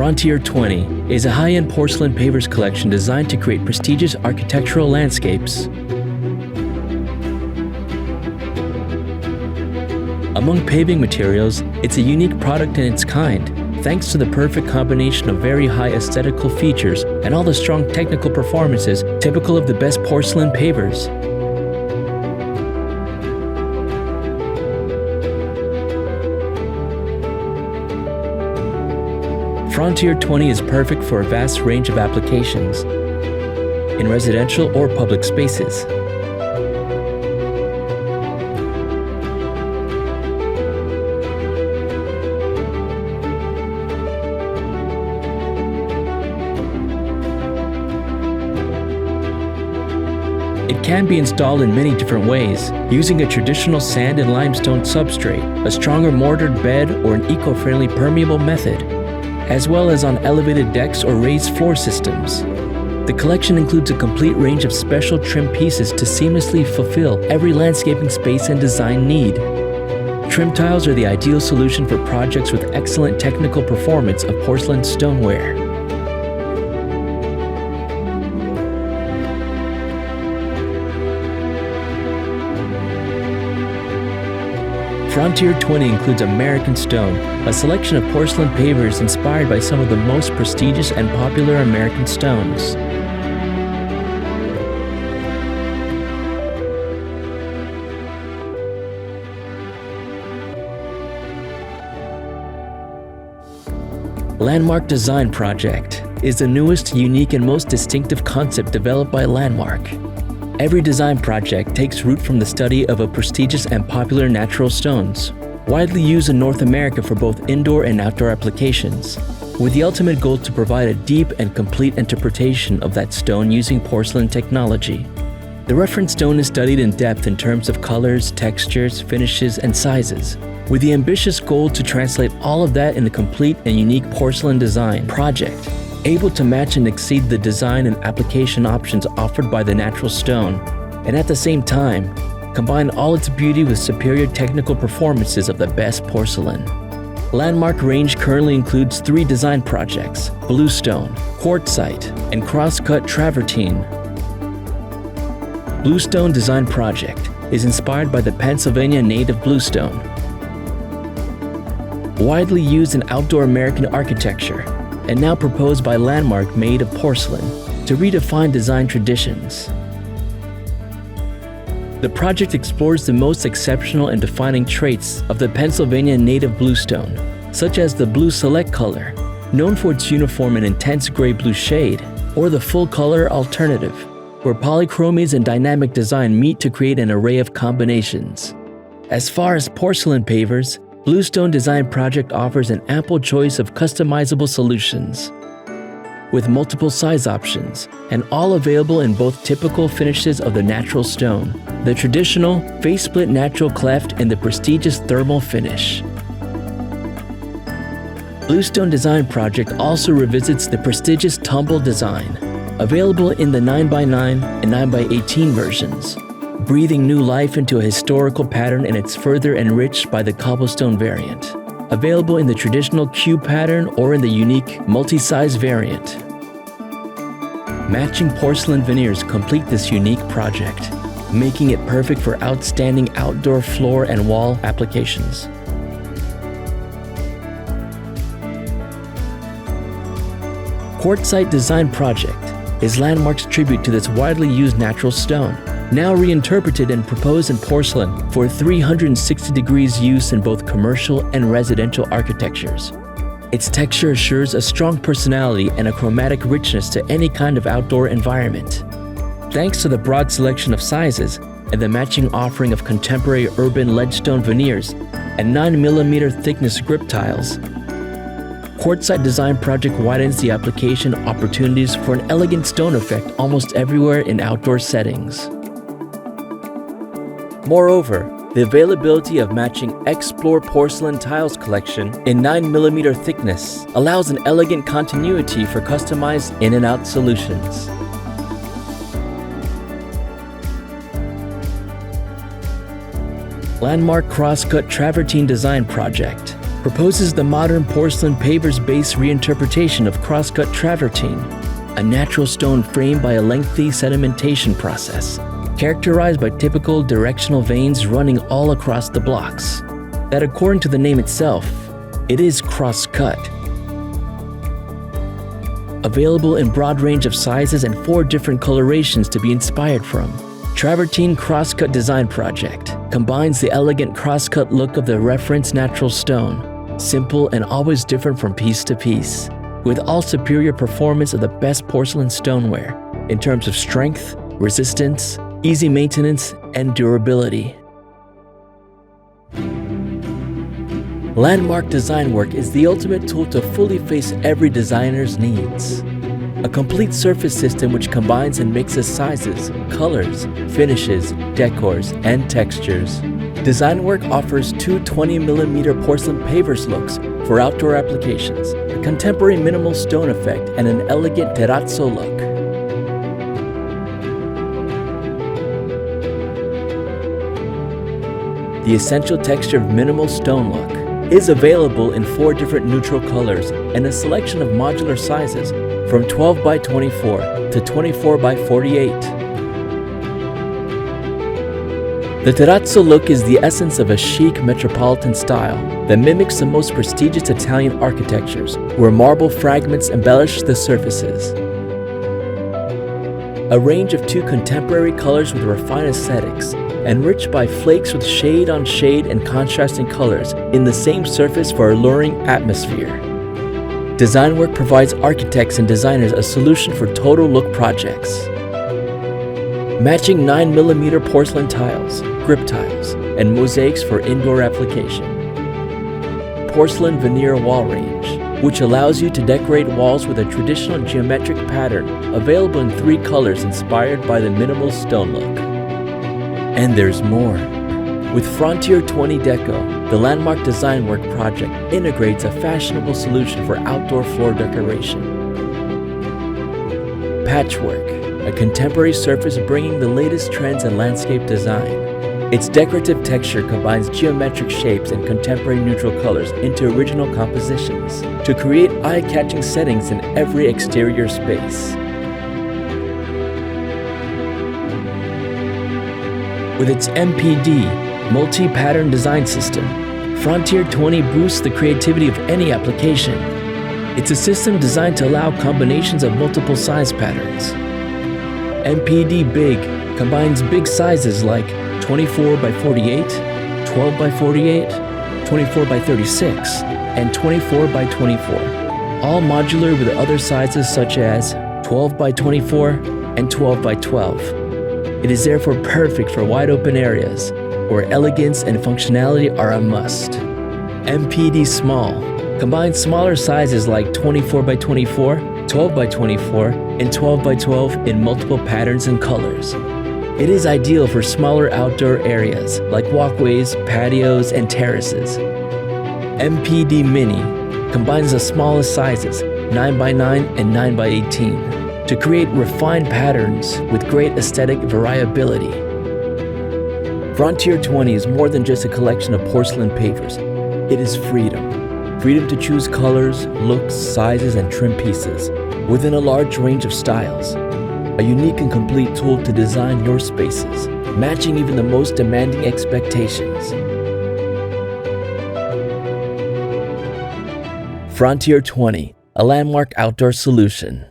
FRONTIER20 is a high-end porcelain pavers collection designed to create prestigious architectural landscapes. Among paving materials, it's a unique product in its kind, thanks to the perfect combination of very high aesthetical features and all the strong technical performances typical of the best porcelain pavers. FRONTIER20 is perfect for a vast range of applications in residential or public spaces. It can be installed in many different ways, using a traditional sand and limestone substrate, a stronger mortared bed, or an eco-friendly permeable method, as well as on elevated decks or raised floor systems. The collection includes a complete range of special trim pieces to seamlessly fulfill every landscaping space and design need. Trim tiles are the ideal solution for projects with excellent technical performance of porcelain stoneware. FRONTIER20 includes American stone, a selection of porcelain pavers inspired by some of the most prestigious and popular American stones. Landmark Design Project is the newest, unique, and most distinctive concept developed by Landmark. Every design project takes root from the study of a prestigious and popular natural stones, widely used in North America for both indoor and outdoor applications, with the ultimate goal to provide a deep and complete interpretation of that stone using porcelain technology. The reference stone is studied in depth in terms of colors, textures, finishes, and sizes, with the ambitious goal to translate all of that in a complete and unique porcelain design project, able to match and exceed the design and application options offered by the natural stone, and at the same time, combine all its beauty with superior technical performances of the best porcelain. Landmark range currently includes 3 design projects: BLUESTONE, QUARTZITE, and cross-cut TRAVERTINE. BLUESTONE Design Project is inspired by the Pennsylvania native bluestone, widely used in outdoor American architecture, and now proposed by Landmark, made of porcelain, to redefine design traditions. The project explores the most exceptional and defining traits of the Pennsylvania native bluestone, such as the blue select color, known for its uniform and intense gray blue shade, or the full color alternative, where polychromies and dynamic design meet to create an array of combinations. As far as porcelain pavers, BLUESTONE Design Project offers an ample choice of customizable solutions, with multiple size options, and all available in both typical finishes of the natural stone, the traditional face-split natural cleft, and the prestigious thermal finish. BLUESTONE Design Project also revisits the prestigious tumble design, available in the 9x9 and 9x18 versions, breathing new life into a historical pattern, and it's further enriched by the cobblestone variant, available in the traditional cube pattern or in the unique multi-size variant. Matching porcelain veneers complete this unique project, making it perfect for outstanding outdoor floor and wall applications. QUARTZITE Design Project is Landmark's tribute to this widely used natural stone, now reinterpreted and proposed in porcelain for 360 degrees use in both commercial and residential architectures. Its texture assures a strong personality and a chromatic richness to any kind of outdoor environment. Thanks to the broad selection of sizes and the matching offering of contemporary urban leadstone veneers and 9mm thickness grip tiles, QUARTZITE Design Project widens the application opportunities for an elegant stone effect almost everywhere in outdoor settings. Moreover, the availability of matching Explore porcelain tiles collection in 9mm thickness allows an elegant continuity for customized in and out solutions. Landmark Crosscut Travertine Design Project proposes the modern porcelain pavers-based reinterpretation of crosscut travertine, a natural stone framed by a lengthy sedimentation process, characterized by typical directional veins running all across the blocks, that according to the name itself, it is cross-cut. Available in broad range of sizes and 4 different colorations to be inspired from, Travertine Crosscut Design Project combines the elegant crosscut look of the reference natural stone, simple and always different from piece to piece, with all superior performance of the best porcelain stoneware in terms of strength, resistance, easy maintenance, and durability. Landmark Design Work is the ultimate tool to fully face every designer's needs. A complete surface system which combines and mixes sizes, colors, finishes, decors, and textures. Design Work offers 2 20mm porcelain pavers looks for outdoor applications, a contemporary minimal stone effect, and an elegant terrazzo look. The essential texture of minimal stone look is available in 4 different neutral colors and a selection of modular sizes from 12 by 24 to 24 by 48. The terrazzo look is the essence of a chic metropolitan style that mimics the most prestigious Italian architectures, where marble fragments embellish the surfaces. A range of 2 contemporary colors with refined aesthetics, enriched by flakes with shade on shade and contrasting colors in the same surface for alluring atmosphere. Design Work provides architects and designers a solution for total look projects. Matching 9mm porcelain tiles, grip tiles, and mosaics for indoor application. Porcelain veneer wall range, which allows you to decorate walls with a traditional geometric pattern available in 3 colors inspired by the minimal stone look. And there's more. With FRONTIER20 Deco, the Landmark Design Work project integrates a fashionable solution for outdoor floor decoration. Patchwork, a contemporary surface bringing the latest trends in landscape design. Its decorative texture combines geometric shapes and contemporary neutral colors into original compositions to create eye-catching settings in every exterior space. With its MPD, multi-pattern design system, FRONTIER20 boosts the creativity of any application. It's a system designed to allow combinations of multiple size patterns. MPD Big combines big sizes like 24 by 48, 12 by 48, 24 by 36, and 24 by 24, all modular with other sizes such as 12 by 24 and 12 by 12. It is therefore perfect for wide open areas where elegance and functionality are a must. MPD Small combines smaller sizes like 24 by 24, 12 by 24, and 12 by 12 in multiple patterns and colors. It is ideal for smaller outdoor areas like walkways, patios, and terraces. MPD Mini combines the smallest sizes, 9 by 9 and 9 by 18, to create refined patterns with great aesthetic variability. FRONTIER20 is more than just a collection of porcelain pavers. It is freedom. Freedom to choose colors, looks, sizes, and trim pieces within a large range of styles. A unique and complete tool to design your spaces, matching even the most demanding expectations. FRONTIER20, a landmark outdoor solution.